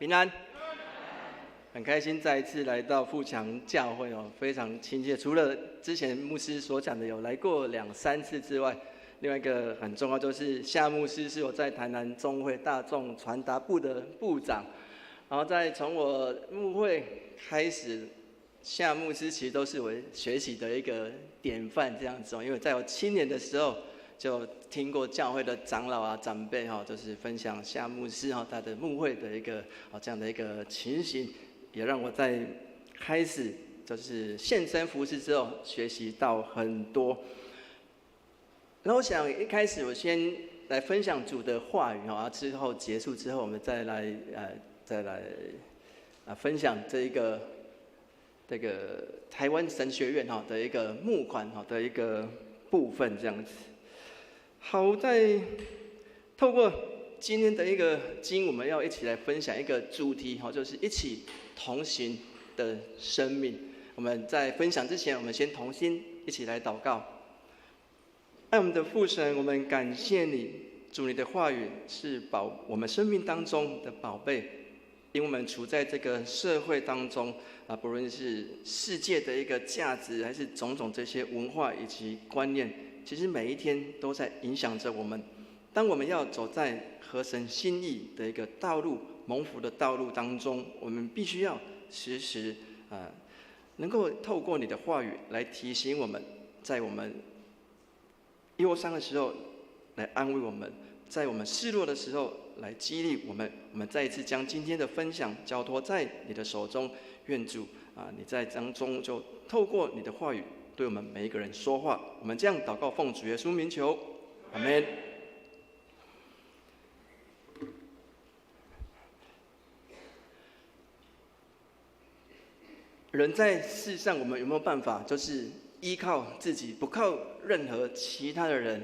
平安，很开心再一次来到富强教会哦，非常亲切。除了之前牧师所讲的有来过2、3次之外，另外一个很重要就是夏牧师是我在台南中会大众传达部的部长，然后再从我牧会开始，夏牧师其实都是我学习的一个典范这样子哦，因为在我青年的时候。就听过教会的长老啊、长辈哈，就是分享夏牧师哈他的牧会的一个这样的一个情形，也让我在开始就是献身服事之后，学习到很多。然后我想一开始我先来分享主的话语哈，之后结束之后，我们再来分享这个台湾神学院哈的一个募款哈的一个部分这样子。好，在透过今天的一个经，我们要一起来分享一个主题，就是一起同行的生命。我们在分享之前，我们先同心一起来祷告。爱我们的父神，我们感谢你，主你的话语是我们生命当中的宝贝，因为我们处在这个社会当中不论是世界的一个价值，还是种种这些文化以及观念。其实每一天都在影响着我们。当我们要走在合神心意的一个道路、蒙福的道路当中，我们必须要时时能够透过你的话语来提醒我们，在我们忧伤的时候来安慰我们，在我们失落的时候来激励我们。我们再一次将今天的分享交托在你的手中，愿主你在当中就透过你的话语。对我们每一个人说话，我们这样祷告，奉主耶稣名求，阿们。人在世上，我们有没有办法，就是依靠自己，不靠任何其他的人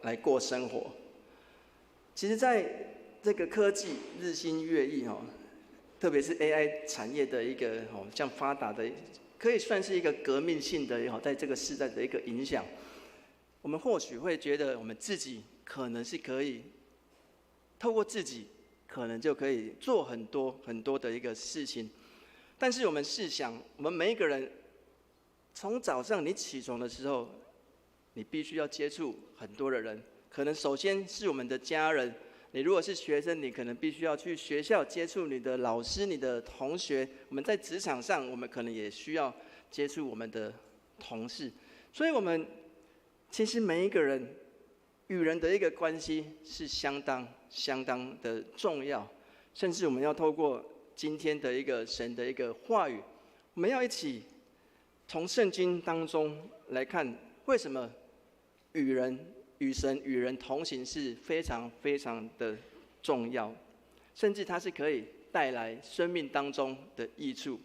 来过生活？其实，在这个科技日新月异特别是 AI 产业的一个这样发达的。可以算是一个革命性的在这个时代的一个影响。我们或许会觉得我们自己可能是可以透过自己，可能就可以做很多很多的一个事情。但是我们试想，我们每一个人从早上你起床的时候，你必须要接触很多的人，可能首先是我们的家人。你如果是学生，你可能必须要去学校接触你的老师、你的同学。我们在职场上，我们可能也需要接触我们的同事。所以我们其实每一个人与人的一个关系是相当的重要，甚至我们要透过今天的一个神的一个话语，我们要一起从圣经当中来看，为什么与神与人同行是非常的重要，甚至它是可以带来生命当中的益处。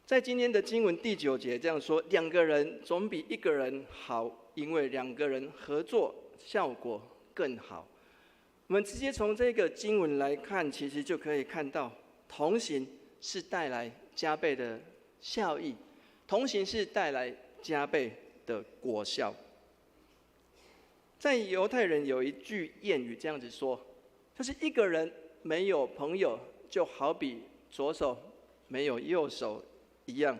在今天的经文第9节这样说：2个人总比1个人好，因为2个人合作效果更好。我们直接从这个经文来看，其实就可以看到同行是带来加倍的效益，同行是带来加倍的果效。在犹太人有一句谚语这样子说，就是1个人没有朋友，就好比左手没有右手一样。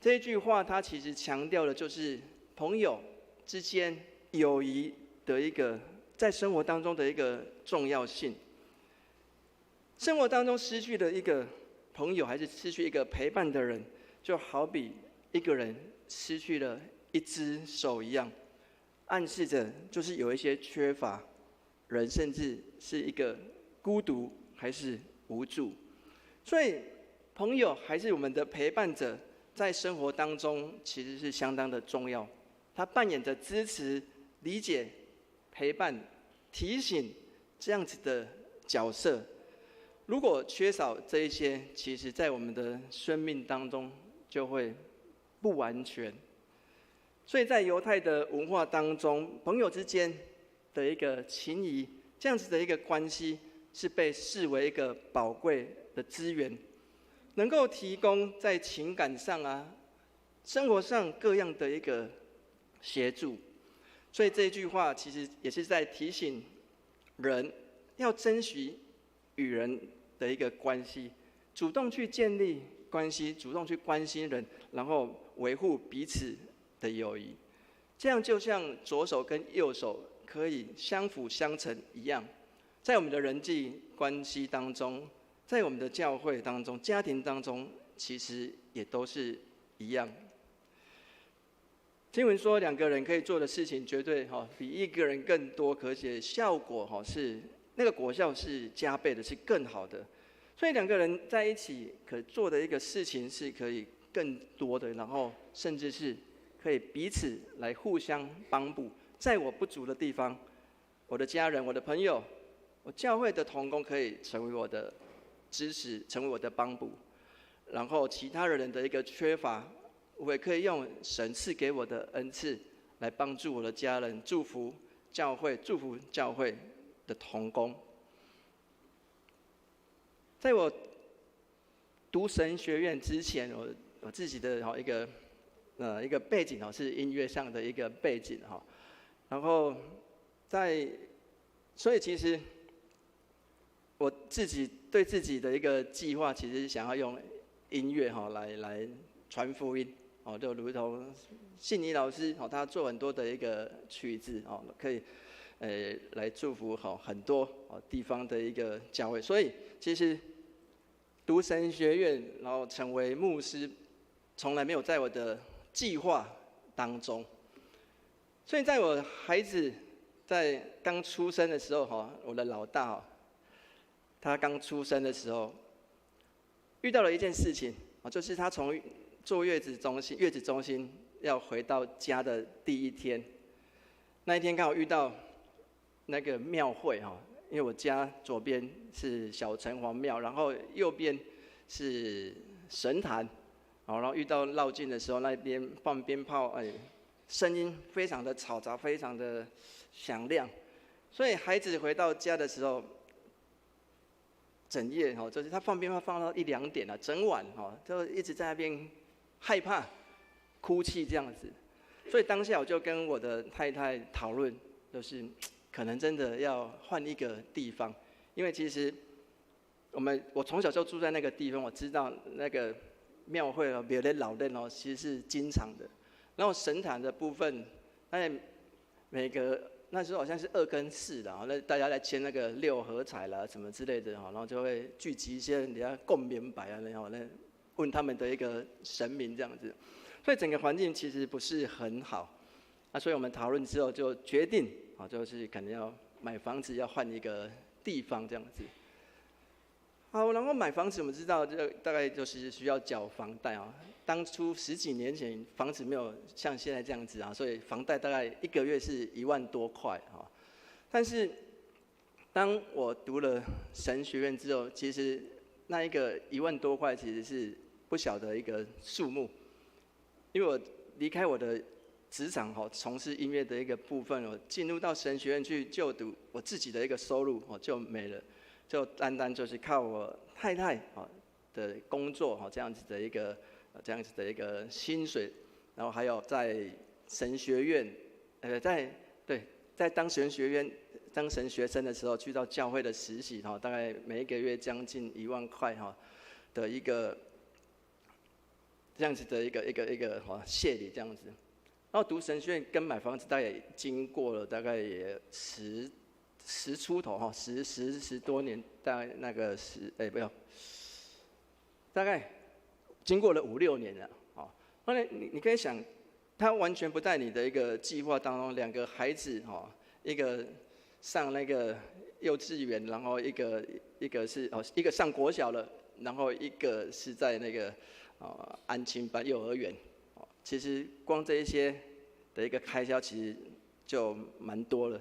这一句话它其实强调的就是朋友之间友谊的一个在生活当中的一个重要性。生活当中失去了一个朋友，还是失去一个陪伴的人，就好比1个人失去了1只手一样。暗示着就是有一些缺乏，人甚至是一个孤独还是无助。所以朋友还是我们的陪伴者，在生活当中其实是相当的重要。他扮演着支持、理解、陪伴、提醒这样子的角色。如果缺少这一些，其实在我们的生命当中就会不完全。所以在犹太的文化当中，朋友之间的一个情谊，这样子的一个关系，是被视为一个宝贵的资源，能够提供在情感上生活上各样的一个协助。所以这句话其实也是在提醒人要珍惜与人的一个关系，主动去建立关系，主动去关心人，然后维护彼此的友谊。这样就像左手跟右手可以相辅相成一样，在我们的人际关系当中，在我们的教会当中、家庭当中，其实也都是一样。经文说，两个人可以做的事情，绝对比一个人更多，而且效果是那个果效是加倍的，是更好的。所以两个人在一起可做的一个事情是可以更多的，然后甚至是可以彼此来互相帮补。在我不足的地方，我的家人、我的朋友、我教会的同工可以成为我的支持，成为我的帮补。然后其他人的一个缺乏，我也可以用神赐给我的恩赐来帮助我的家人，祝福教会的同工。在我读神学院之前，我自己的一个背景是音乐上的一个背景然后所以其实我自己对自己的一个计划，其实是想要用音乐来传福音就如同信妮老师他做很多的一个曲子可以来祝福很多地方的一个教会。所以其实读神学院，然后成为牧师，从来没有在我的计划当中。所以在我孩子在刚出生的时候我的老大他刚出生的时候，遇到了一件事情就是他从坐月子中心要回到家的第一天，那一天刚好遇到那个庙会因为我家左边是小城隍庙，然后右边是神坛，然后遇到绕境的时候，那边放鞭炮，声音非常的嘈杂，非常的响亮，所以孩子回到家的时候，整夜就是他放鞭炮放到1、2点了，整晚就一直在那边害怕、哭泣这样子。所以当下我就跟我的太太讨论，就是可能真的要换一个地方，因为其实我从小就住在那个地方，我知道那个庙会庙的老人其实是经常的。然后神坛的部分，那时候好像是2跟4的那大家来签那个6合彩啦什么之类的然后就会聚集一些人家共明白然后问他们的一个神明这样子，所以整个环境其实不是很好。所以我们讨论之后就决定就是可能要买房子，要换一个地方这样子。好，然后买房子，我们知道这大概就是需要缴房贷当初10几年前，房子没有像现在这样子所以房贷大概1个月是1万多块但是当我读了神学院之后，其实那一个1万多块其实是不小的一个数目，因为我离开我的职场从事音乐的一个部分，我进入到神学院去就读，我自己的一个收入就没了。就单单就是靠我太太的工作这样子的一个薪水，然后还有在神学院在当神学院当神学生的时候，去到教会的实习大概每一个月将近1万块的一个这样子的一个谢礼这样子。然后读神学院跟买房子大概也经过了大概也10出头10多年，大概那个大概经过了5、6年了后来你可以想，他完全不在你的一个计划当中。2个孩子一个上那个幼稚园，然后一个是一个上国小了，然后一个是在那个安亲班幼儿园其实光这一些的一个开销其实就蛮多了。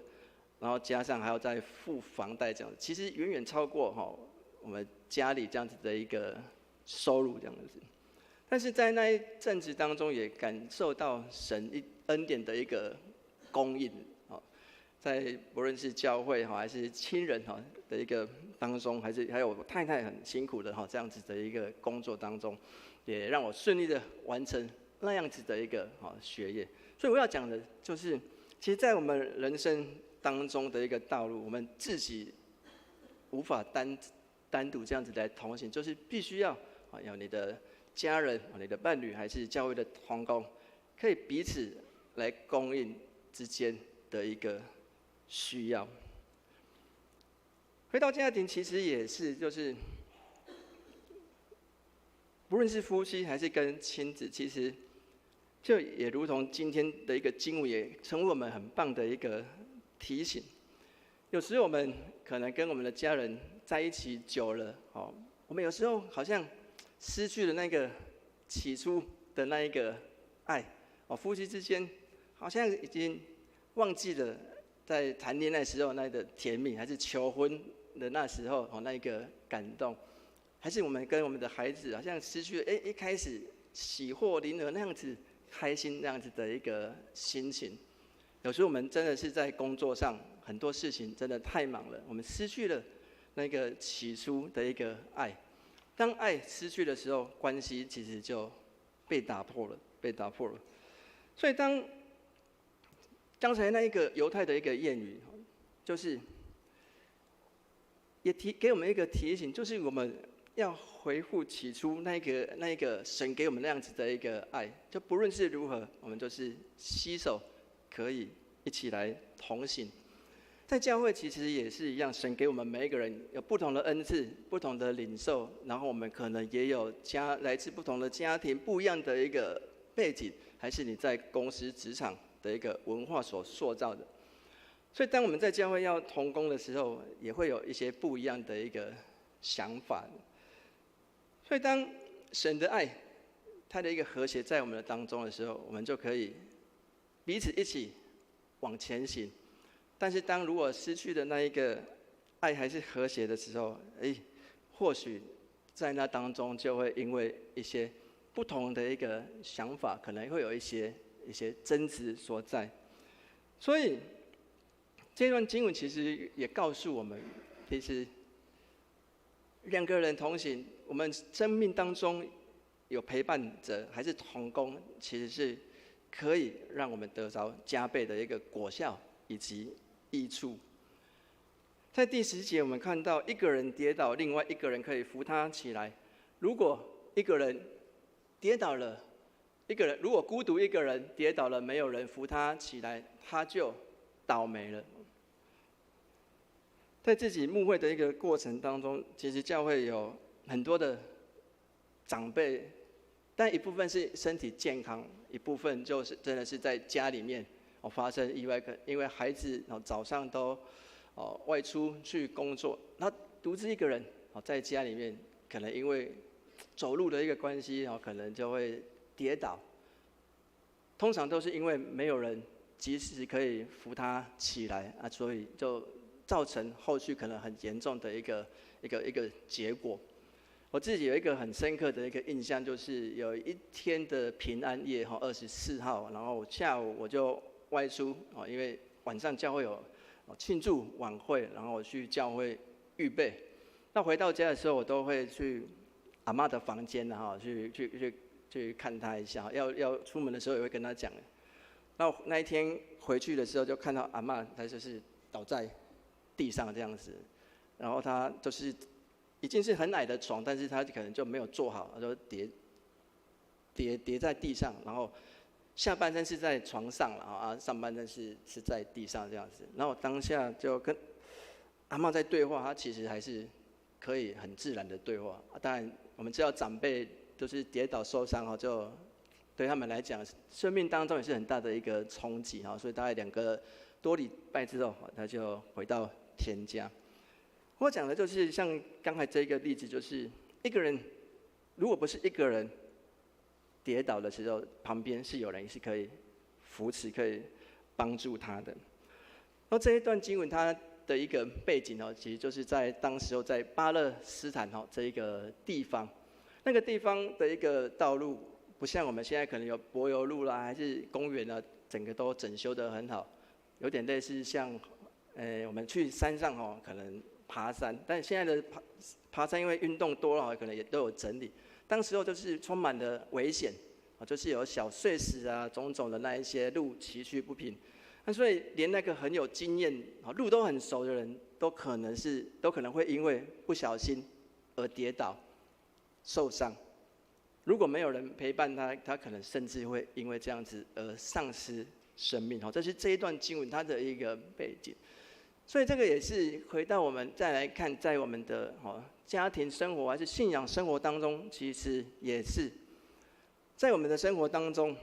然后加上还要再付房贷这样子，其实远远超过我们家里这样子的一个收入这样子。但是在那一阵子当中，也感受到神恩典的一个供应在不论是教会还是亲人的一个当中，还有我太太很辛苦的这样子的一个工作当中，也让我顺利的完成那样子的一个学业。所以我要讲的就是，其实，在我们人生当中的一个道路，我们自己无法单独这样子来同行，就是必须要有你的家人、你的伴侣，还是教会的同工，可以彼此来供应之间的一个需要。回到家庭，其实也是就是不论是夫妻还是跟亲子，其实就也如同今天的一个经文，也成为我们很棒的一个提醒。有时候我们可能跟我们的家人在一起久了，我们有时候好像失去了那个起初的那一个爱，夫妻之间好像已经忘记了在谈恋爱时候那个甜蜜，还是求婚的那时候那一个感动，还是我们跟我们的孩子好像失去了一开始喜获麟儿那样子开心那样子的一个心情。有时候我们真的是在工作上很多事情真的太忙了，我们失去了那个起初的一个爱。当爱失去的时候，关系其实就被打破了。所以当刚才那一个犹太的一个谚语，就是也给我们一个提醒，就是我们要回复起初那一个神给我们那样子的一个爱，就不论是如何，我们就是携手可以一起来同行。在教会其实也是一样，神给我们每一个人有不同的恩赐、不同的领受，然后我们可能也有来自不同的家庭、不一样的一个背景，还是你在公司职场的一个文化所塑造的。所以当我们在教会要同工的时候，也会有一些不一样的一个想法。所以当神的爱，他的一个和谐在我们的当中的时候，我们就可以彼此一起往前行。但是当如果失去的那一个爱还是和谐的时候，或许在那当中就会因为一些不同的一个想法，可能会有一些争执所在。所以这段经文其实也告诉我们，其实两个人同行，我们生命当中有陪伴者还是同工，其实是可以让我们得着加倍的一个果效以及益处。在第10节，我们看到一个人跌倒，另外一个人可以扶他起来。如果一个人跌倒了，如果孤独一个人跌倒了，没有人扶他起来，他就倒霉了。在自己牧会的一个过程当中，其实教会有很多的长辈，但一部分是身体健康，一部分就是真的是在家里面发生意外，因为孩子早上都外出去工作，然后独自一个人在家里面，可能因为走路的一个关系，可能就会跌倒。通常都是因为没有人及时可以扶他起来所以就造成后续可能很严重的一个结果。我自己有一个很深刻的一个印象，就是有一天的平安夜24号，然后下午我就外出因为晚上教会有庆祝晚会，然后我去教会预备。那回到家的时候，我都会去阿嬷的房间去看她一下，要出门的时候也会跟她讲。那一天回去的时候，就看到阿嬷她就是倒在地上这样子，然后她就是已经是很矮的床，但是她可能就没有坐好，就跌在地上，然后下半身是在床上了上半身是在地上这样子。然后我当下就跟阿嬷在对话，她其实还是可以很自然的对话。当然我们知道长辈都是跌倒受伤就对他们来讲，生命当中也是很大的一个冲击所以大概2个多礼拜之后，他就回到天家。我讲的就是像刚才这个例子，就是一个人如果不是一个人跌倒的时候，旁边是有人是可以扶持、可以帮助他的。然后这一段经文它的一个背景其实就是在当时在巴勒斯坦这一个地方，那个地方的一个道路不像我们现在可能有柏油路啦，还是公园整个都整修得很好，有点类似像我们去山上可能爬山，但现在的爬山因为运动多了，可能也都有整理。当时就是充满了危险就是有小碎石种种的那一些路崎岖不平。所以连那个很有经验路都很熟的人都可能会因为不小心而跌倒、受伤。如果没有人陪伴他，他可能甚至会因为这样子而丧失生命。这是这一段经文它的一个背景。所以这个也是回到我们再来看，在我们的家庭生活还是信仰生活当中，其实也是在我们的生活当中，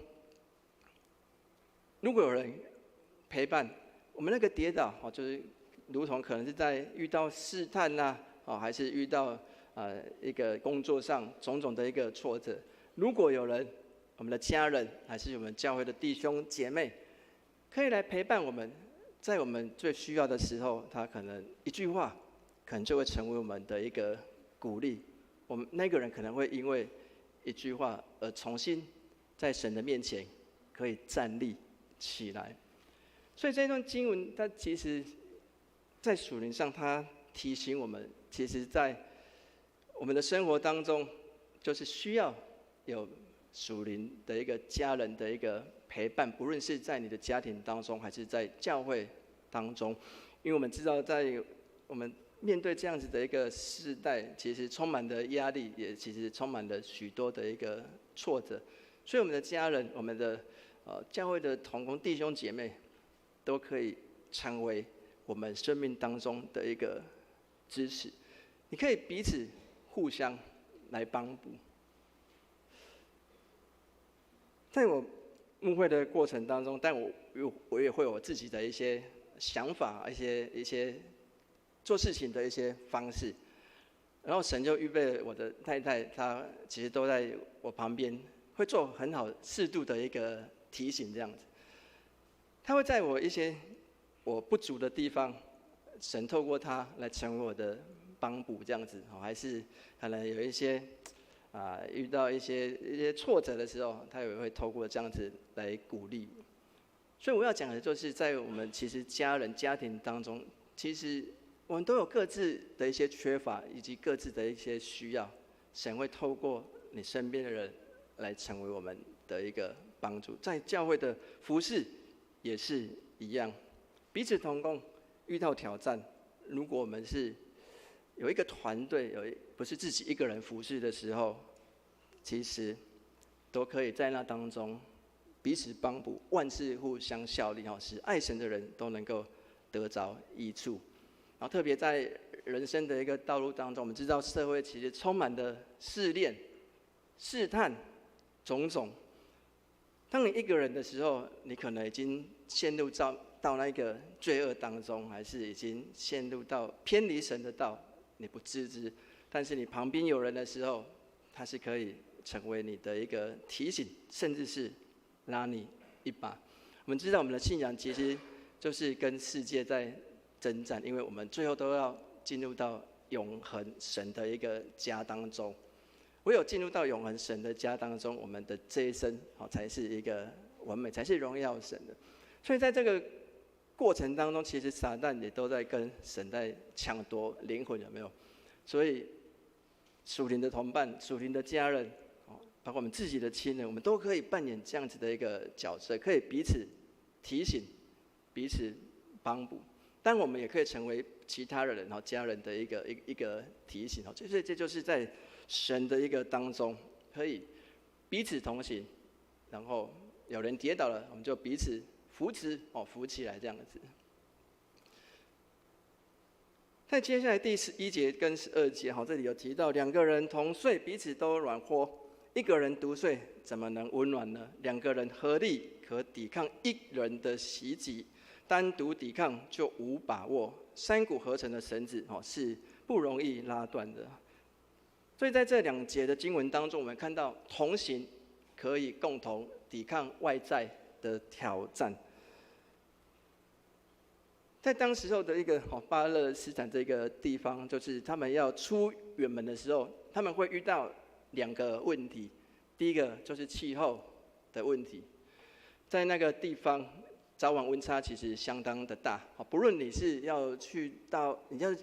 如果有人陪伴我们，那个跌倒就是如同可能是在遇到试探还是遇到一个工作上种种的一个挫折，如果有人，我们的家人还是我们教会的弟兄姐妹，可以来陪伴我们，在我们最需要的时候，他可能一句话，可能就会成为我们的一个鼓励。我们那个人可能会因为一句话而重新在神的面前可以站立起来。所以这段经文，它其实在属灵上，它提醒我们，其实在我们的生活当中，就是需要有属灵的一个家人的一个陪伴，不论是在你的家庭当中，还是在教会当中。因为我们知道，在我们面对这样子的一个世代，其实充满了压力，也其实充满了许多的一个挫折。所以我们的家人，我们的教会的同工弟兄姐妹，都可以成为我们生命当中的一个支持。你可以彼此互相来帮助。在我牧会的过程当中，但我也会有自己的一些想法，一些做事情的一些方式。然后神就预备了我的太太，她其实都在我旁边，会做很好适度的一个提醒，这样子。她会在我一些我不足的地方，神透过她来成为我的帮补，这样子。还是可能有一些遇到一些挫折的时候，他也会透过这样子来鼓励。所以我要讲的就是，在我们其实家人家庭当中，其实我们都有各自的一些缺乏，以及各自的一些需要。神会透过你身边的人来成为我们的一个帮助。在教会的服事也是一样，彼此同工，遇到挑战，如果我们是有一个团队，不是自己一个人服事的时候，其实都可以在那当中彼此帮补，万事互相效力，使爱神的人都能够得着益处。然后特别在人生的一个道路当中，我们知道社会其实充满了试炼、试探种种。当你一个人的时候，你可能已经陷入到那个罪恶当中，还是已经陷入到偏离神的道，你不自知。但是你旁边有人的时候，他是可以成为你的一个提醒，甚至是拉你一把。我们知道我们的信仰其实就是跟世界在征战，因为我们最后都要进入到永恒神的一个家当中。唯有进入到永恒神的家当中，我们的这一生才是一个完美，才是荣耀神的。所以在这个过程当中，其实撒旦也都在跟神在抢夺灵魂，有没有？所以属灵的同伴、属灵的家人，包括我们自己的亲人，我们都可以扮演这样子的一个角色，可以彼此提醒、彼此帮补。但我们也可以成为其他的人、家人的一个提醒。这就是在神的一个当中，可以彼此同行，然后有人跌倒了，我们就彼此扶持，扶起来这样子。在接下来第11节跟12节，这里有提到两个人同睡，彼此都软和；一个人独睡，怎么能温暖呢？两个人合力可抵抗一人的袭击，单独抵抗就无把握。三股合成的绳子是不容易拉断的。所以在这2节的经文当中，我们看到同行可以共同抵抗外在的挑战。在当时候的一个巴勒斯坦这个地方，就是他们要出远门的时候，他们会遇到2个问题。第一个就是气候的问题，在那个地方早晚温差其实相当的大，不论你是要去到你要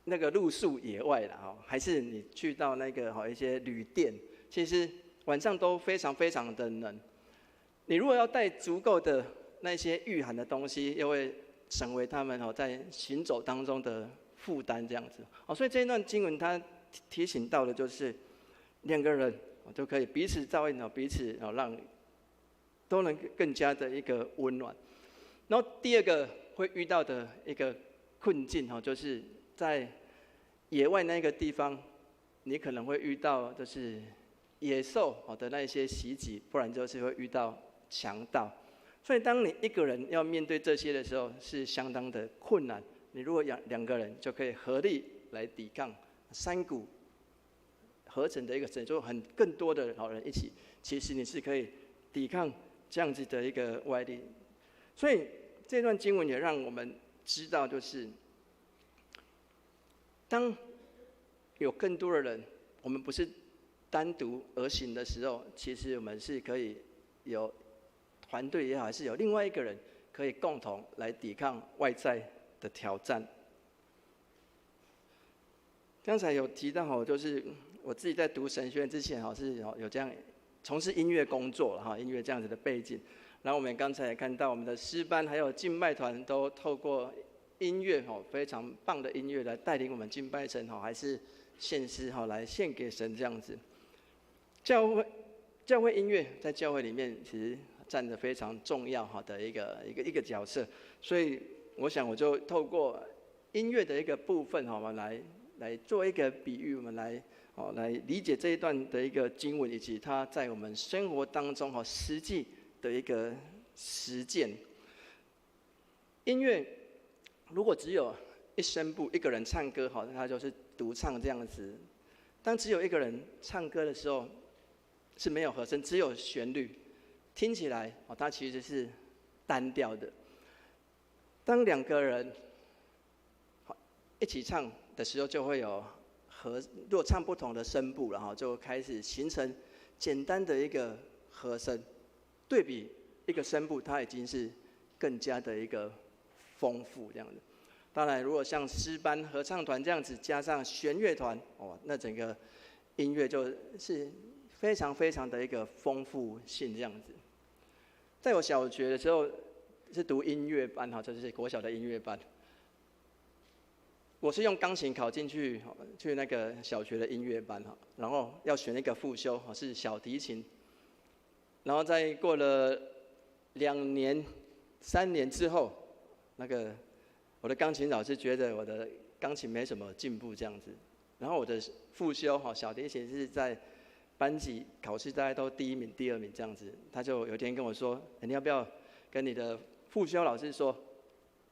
那个露宿野外啦，还是你去到那个一些旅店，其实晚上都非常非常的冷。你如果要带足够的那些御寒的东西，又会成为他们在行走当中的负担这样子。所以这一段经文它提醒到的就是两个人就可以彼此照应，彼此让都能更加的一个温暖。然后第二个会遇到的一个困境就是在野外那个地方，你可能会遇到就是野兽的那一些袭击，不然就是会遇到强盗。所以当你一个人要面对这些的时候，是相当的困难。你如果两个人就可以合力来抵抗，三股合成的一个神，就更多的老人一起，其实你是可以抵抗这样子的一个外力。所以这段经文也让我们知道，就是当有更多的人，我们不是单独而行的时候，其实我们是可以有团队也好，还是有另外一个人可以共同来抵抗外在的挑战。刚才有提到就是我自己在读神学院之前是有这样从事音乐工作了音乐这样子的背景。然后我们刚才也看到我们的诗班还有敬拜团都透过音乐非常棒的音乐来带领我们敬拜神还是献诗来献给神这样子。教会音乐在教会里面其实占着非常重要的一个角色，所以我想我就透过音乐的一个部分我们来做一个比喻，我们来理解这一段的一个经文，以及它在我们生活当中实际的一个实践。音乐如果只有一声部一个人唱歌那他就是独唱这样子。当只有一个人唱歌的时候，是没有和声，只有旋律，听起来它其实是单调的。当两个人一起唱的时候，就会有如果唱不同的声部，然后就开始形成简单的一个和声。对比一个声部，它已经是更加的一个丰富这样子。当然，如果像诗班、合唱团这样子，加上弦乐团，那整个音乐就是非常非常的一个丰富性这样子。在我小学的时候是读音乐班就是国小的音乐班。我是用钢琴考进去那个小学的音乐班然后要选一个副修是小提琴。然后在过了2年、3年之后，我的钢琴老师觉得我的钢琴没什么进步这样子，然后我的副修小提琴是在班级考试大概都第1名、第2名这样子，他就有一天跟我说：“你要不要跟你的副修老师说，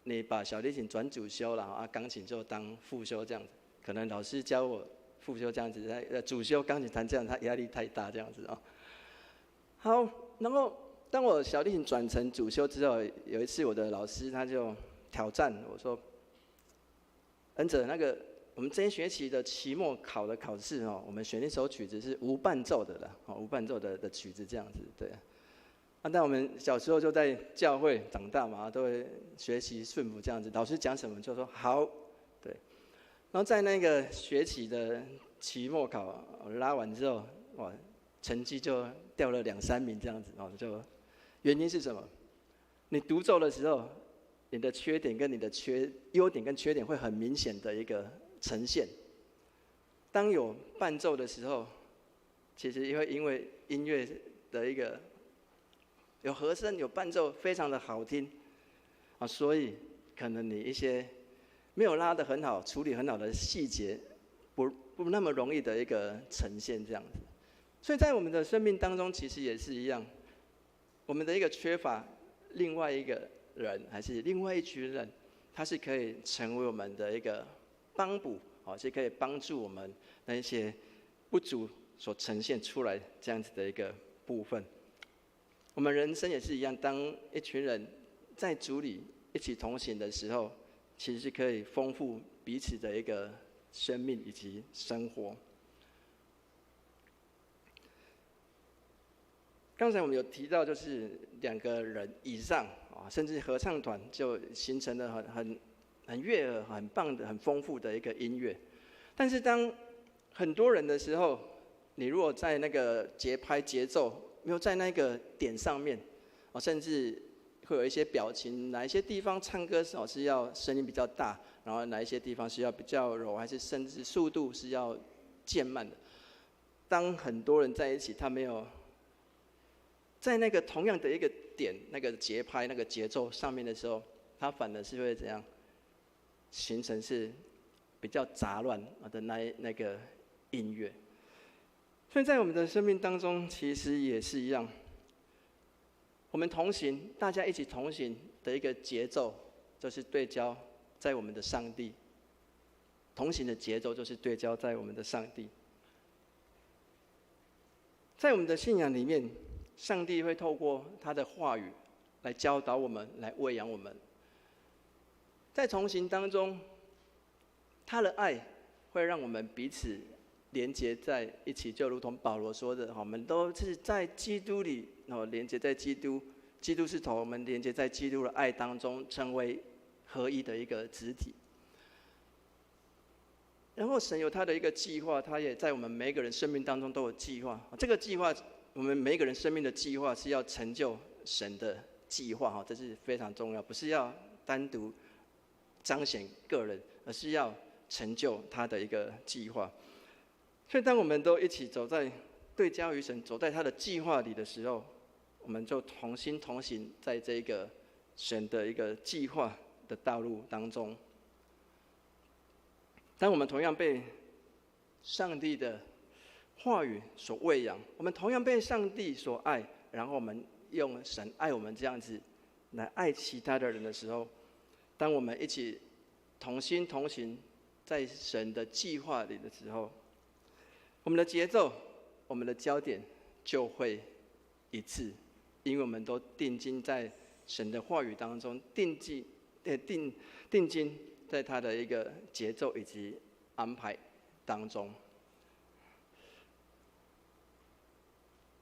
你把小提琴转主修了钢琴就当副修这样子？可能老师教我副修这样子，主修钢琴弹这样，他压力太大这样子好，然后当我小提琴转成主修之后，有一次我的老师他就挑战我说：“恩哲，我们这一学期的期末考的考试我们选一首曲子是无伴奏的啦，无伴奏的曲子这样子，对。但我们小时候就在教会长大嘛，都会学习顺服这样子，老师讲什么就说好，对。然后在那个学期的期末考拉完之后，成绩就掉了2、3名这样子原因是什么？你独奏的时候，你的缺点跟你的优点跟缺点会很明显的一个呈现。当有伴奏的时候，其实会因为音乐的一个有和声有伴奏非常的好听所以可能你一些没有拉得很好、处理很好的细节，不那么容易的一个呈现这样子。所以在我们的生命当中，其实也是一样，我们的一个缺乏另外一个人，还是另外一群人，他是可以成为我们的一个帮补，是可以帮助我们那一些不足所呈现出来这样子的一个部分。我们人生也是一样，当一群人在主里一起同行的时候，其实是可以丰富彼此的一个生命以及生活。刚才我们有提到，就是2个人以上甚至合唱团就形成了很悦耳、很棒的、很丰富的一个音乐。但是当很多人的时候，你如果在那个节拍、节奏没有在那个点上面甚至会有一些表情，哪一些地方唱歌是要声音比较大，然后哪一些地方是要比较柔，还是甚至速度是要渐慢的。当很多人在一起，他没有在那个同样的一个点、那个节拍、那个节奏上面的时候，他反而是会怎样形成是比较杂乱的那个音乐。所以在我们的生命当中，其实也是一样。我们同行，大家一起同行的一个节奏，就是对焦在我们的上帝。同行的节奏就是对焦在我们的上帝。在我们的信仰里面，上帝会透过他的话语来教导我们，来喂养我们。在同行当中，他的爱会让我们彼此连接在一起，就如同保罗说的，我们都是在基督里，连接在基督，基督是头，我们连接在基督的爱当中，成为合一的一个肢体。然后神有他的一个计划，他也在我们每一个人生命当中都有计划。这个计划，我们每一个人生命的计划是要成就神的计划，这是非常重要，不是要单独彰显个人，而是要成就他的一个计划。所以当我们都一起走在对焦于神，走在他的计划里的时候，我们就同心同行在这个神的一个计划的道路当中。当我们同样被上帝的话语所喂养，我们同样被上帝所爱，然后我们用神爱我们这样子来爱其他的人的时候，当我们一起同心同行在神的计划里的时候，我们的节奏、我们的焦点就会一致，因为我们都定睛在神的话语当中，定睛在他的一个节奏以及安排当中。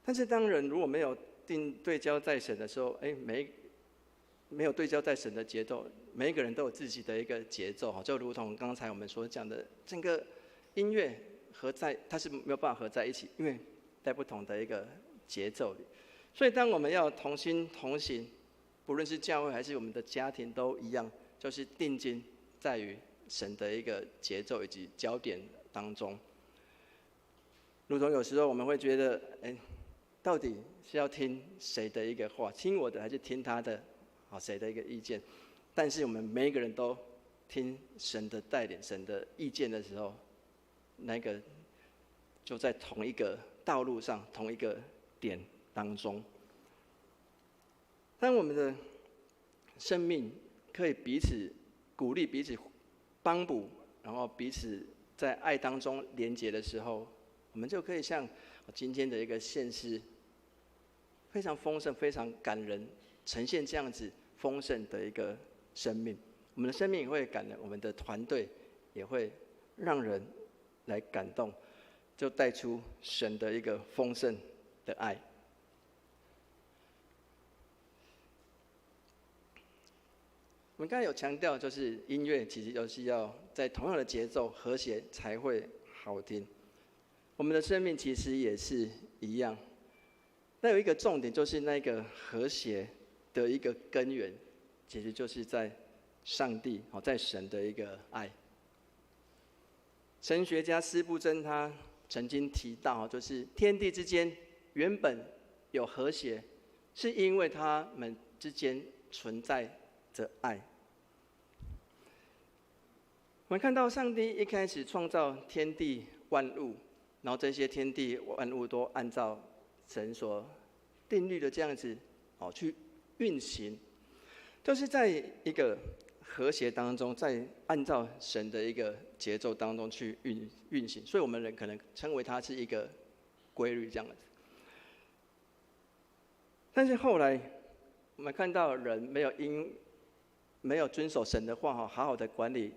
但是当人如果没有对焦在神的时候，没有对焦在神的节奏，每一个人都有自己的一个节奏，就如同刚才我们所讲的，整个音乐它是没有办法合在一起，因为在不同的一个节奏里。所以当我们要同心同行，不论是教会还是我们的家庭都一样，就是定睛在于神的一个节奏以及焦点当中。如同有时候我们会觉得，到底是要听谁的一个话，听我的还是听他的，谁的一个意见？但是我们每一个人都听神的带领、神的意见的时候，那个就在同一个道路上、同一个点当中。当我们的生命可以彼此鼓励、彼此帮补，然后彼此在爱当中连结的时候，我们就可以像今天的一个献诗，非常丰盛、非常感人，呈现这样子丰盛的一个生命。我们的生命也会感人，我们的团队也会让人来感动，就带出神的一个丰盛的爱。我们刚才有强调，就是音乐其实就是要在同样的节奏、和谐才会好听。我们的生命其实也是一样。那有一个重点，就是那个和谐的一个根源，其实就是在上帝，在神的一个爱。神学家司布真他曾经提到，就是天地之间原本有和谐，是因为他们之间存在着爱。我们看到上帝一开始创造天地万物，然后这些天地万物都按照神所定律的这样子去运行，就是在一个和谐当中，在按照神的一个节奏当中去运行，所以我们人可能称为它是一个规律这样子。但是后来我们看到人没有遵守神的话，好好的管理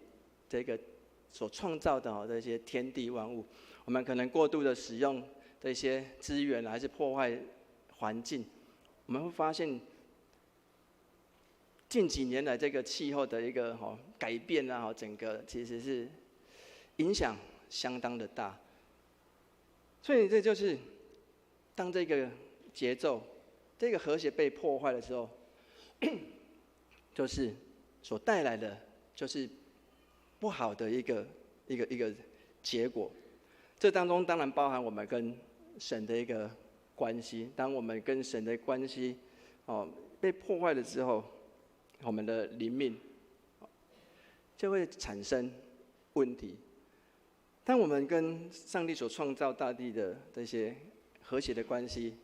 这个所创造的这些天地万物，我们可能过度的使用这些资源，还是破坏环境，我们会发现近几年来这个气候的一个改变啊，整个其实是影响相当的大。所以这就是当这个节奏、这个和谐被破坏的时候，就是所带来的就是不好的一个结果。这当中当然包含我们跟神的一个关系。当我们跟神的关系被破坏了之后，我们的灵命就会产生问题。当我们跟上帝所创造大地的这些和谐的关系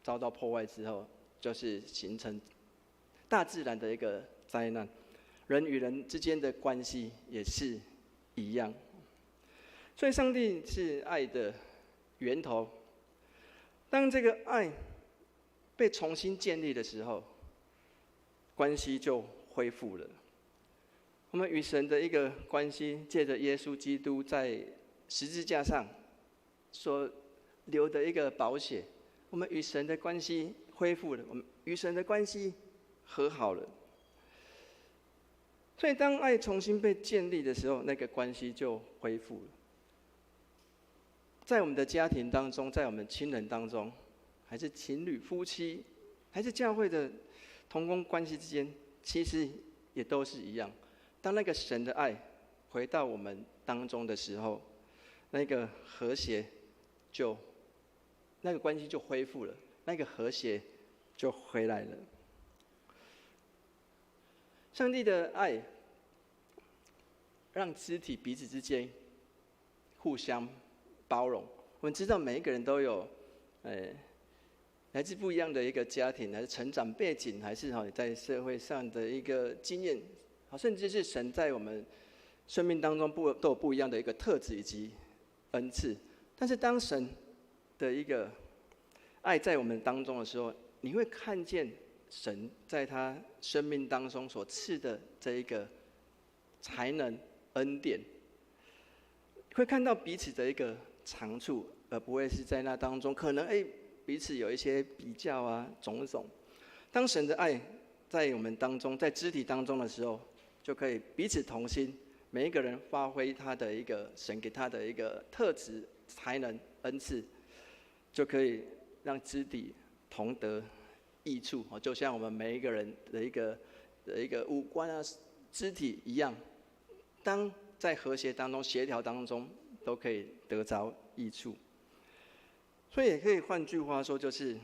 遭到破坏之后，就是形成大自然的一个灾难。人与人之间的关系也是一样。所以上帝是爱的源头。当这个爱被重新建立的时候，关系就恢复了。我们与神的一个关系，借着耶稣基督在十字架上所流的一个宝血，我们与神的关系恢复了，我们与神的关系和好了。所以当爱重新被建立的时候，那个关系就恢复了。在我们的家庭当中，在我们亲人当中，还是情侣、夫妻，还是教会的同工关系之间，其实也都是一样。当那个神的爱回到我们当中的时候，那个和谐那个关系就恢复了，那个和谐就回来了。上帝的爱让肢体彼此之间互相包容。我们知道每一个人都有来自不一样的一个家庭，还是成长背景，还是在社会上的一个经验，甚至是神在我们生命当中都有不一样的一个特质以及恩赐。但是当神的一个爱在我们当中的时候，你会看见神在他生命当中所赐的这一个才能恩典，会看到彼此的一个长处，而不会是在那当中可能彼此有一些比较啊种种。当神的爱在我们当中，在肢体当中的时候，就可以彼此同心，每一个人发挥他的一个神给他的一个特质、才能、恩赐，就可以让肢体同得益处。就像我们每一个人的一个五官啊、肢体一样，当在和谐当中、协调当中，都可以得着益处。所以也可以换句话说，就是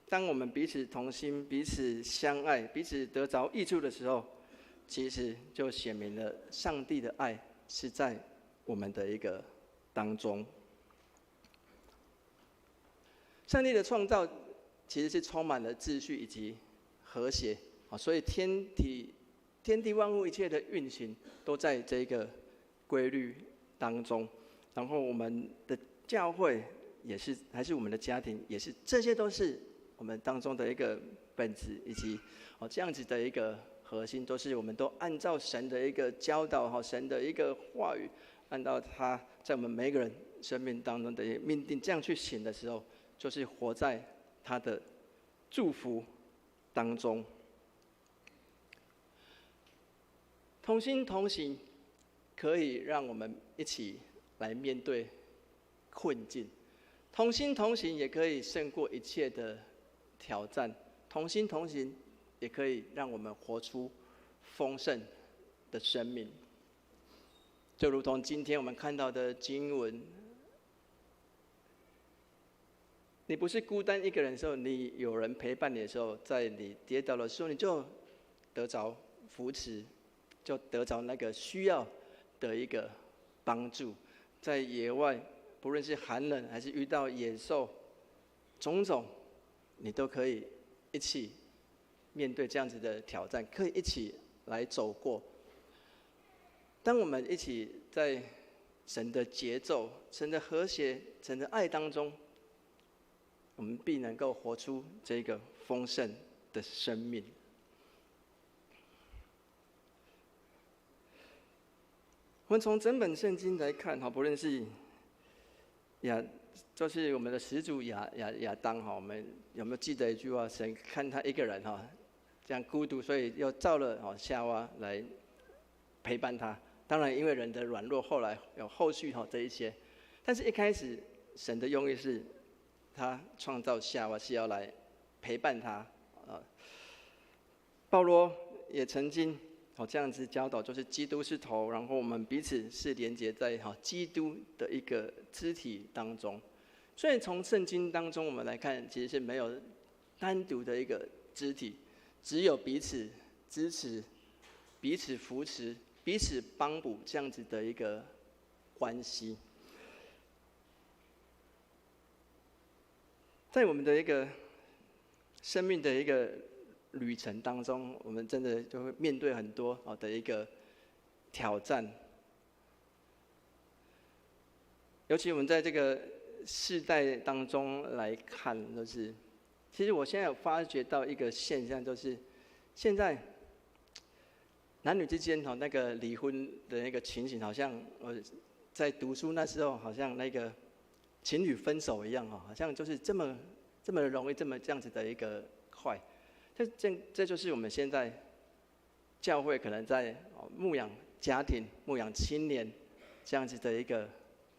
当我们彼此同心、彼此相爱、彼此得着益处的时候，其实就显明了上帝的爱是在我们的一个当中。上帝的创造其实是充满了秩序以及和谐，所以天地万物一切的运行都在这个规律当中。然后我们的教会也是，还是我们的家庭也是，这些都是我们当中的一个本质，以及这样子的一个核心，都是我们都按照神的一个教导，神的一个话语，按照他在我们每一个人生命当中的命定，这样去行的时候，就是活在他的祝福当中。同心同行，可以让我们一起来面对困境。同心同行也可以胜过一切的挑战，同心同行也可以让我们活出丰盛的生命。就如同今天我们看到的经文，你不是孤单一个人的时候，你有人陪伴你的时候，在你跌倒的时候，你就得着扶持，就得着那个需要的一个帮助。在野外，不论是寒冷还是遇到野兽，种种，你都可以一起面对这样子的挑战，可以一起来走过。当我们一起在神的节奏、神的和谐、神的爱当中，我们必能够活出这个丰盛的生命。我们从整本圣经来看，不论是就是我们的始祖亚当，我们有没有记得一句话？神看他一个人这样孤独，所以又造了夏娃来陪伴他。当然，因为人的软弱，后来有后续这一些，但是一开始神的用意是，他创造夏娃是要来陪伴他保罗也曾经这样子教导，就是基督是头，然后我们彼此是连接在基督的一个肢体当中。所以从圣经当中我们来看，其实是没有单独的一个肢体，只有彼此支持、彼此扶持、彼此帮补这样子的一个关系。在我们的一个生命的一个旅程当中，我们真的就会面对很多的一个挑战，尤其我们在这个世代当中来看，就是其实我现在有发觉到一个现象，就是现在男女之间那个离婚的那个情形，好像在读书那时候，好像那个情侣分手一样，好像就是这么容易，这样子的一个快。这就是我们现在教会可能在牧养家庭、牧养青年这样子的一个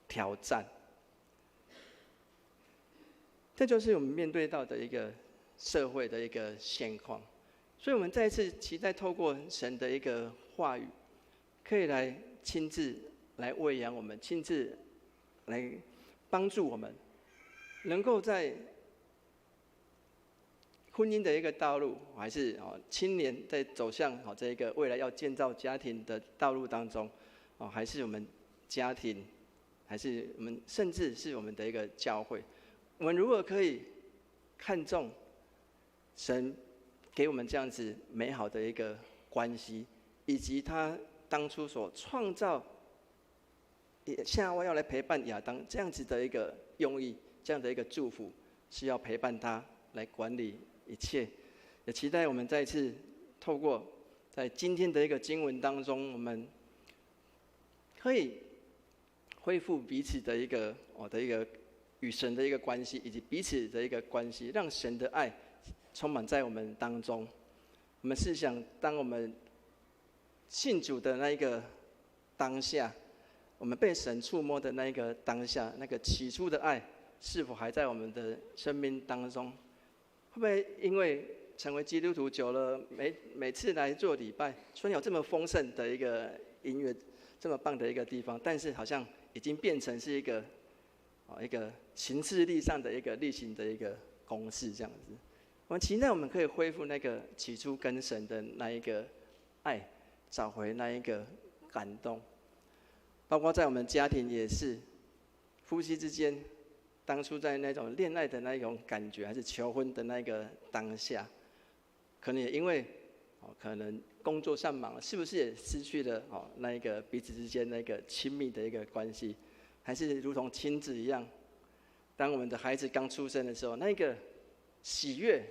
挑战。这就是我们面对到的一个社会的一个现况。所以我们再一次期待透过神的一个话语，可以来亲自来喂养我们，亲自来帮助我们，能够在婚姻的一个道路，还是青年在走向这一个未来要建造家庭的道路当中，还是我们家庭，还是我们甚至是我们的一个教会，我们如果可以看重神给我们这样子美好的一个关系，以及他当初所创造夏娃要来陪伴亚当这样子的一个用意，这样的一个祝福，是要陪伴他来管理一切。也期待我们再次透过在今天的一个经文当中，我们可以恢复彼此的一个与神的一个关系，以及彼此的一个关系，让神的爱充满在我们当中。我们试想，当我们信主的那一个当下，我们被神触摸的那一个当下，那个起初的爱是否还在我们的生命当中？会不会因为成为基督徒久了，每次来做礼拜，虽然有这么丰盛的一个音乐，这么棒的一个地方，但是好像已经变成是一个形式力上的一个例行的一个公式这样子。我们期待我们可以恢复那个起初跟神的那一个爱，找回那一个感动。包括在我们家庭也是，夫妻之间，当初在那种恋爱的那种感觉，还是求婚的那个当下，可能也因为可能工作上忙，是不是也失去了那一个彼此之间那个亲密的一个关系？还是如同亲子一样，当我们的孩子刚出生的时候，那个喜悦、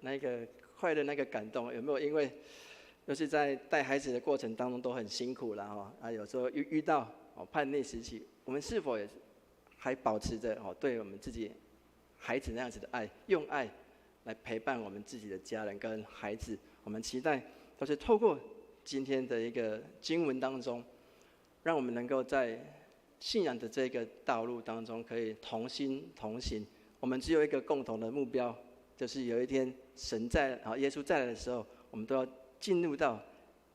那个快乐、那个感动，有没有因为就是在带孩子的过程当中都很辛苦了有时候遇到叛逆时期，我们是否也还保持着对我们自己孩子那样子的爱，用爱来陪伴我们自己的家人跟孩子？我们期待都是透过今天的一个经文当中，让我们能够在信仰的这个道路当中可以同心同行。我们只有一个共同的目标，就是有一天耶稣再来的时候，我们都要进入到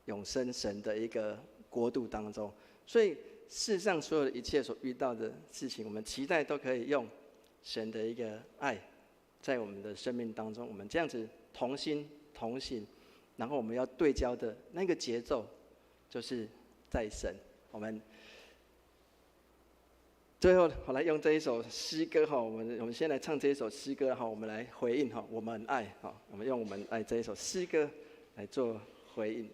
永生神的一个国度当中。所以世上所有的一切所遇到的事情，我们期待都可以用神的一个爱，在我们的生命当中，我们这样子同心同行，然后我们要对焦的那个节奏，就是在神。我们最后好来用这一首诗歌我们先来唱这一首诗歌我们来回应我们爱我们用我们爱这一首诗歌来做回应。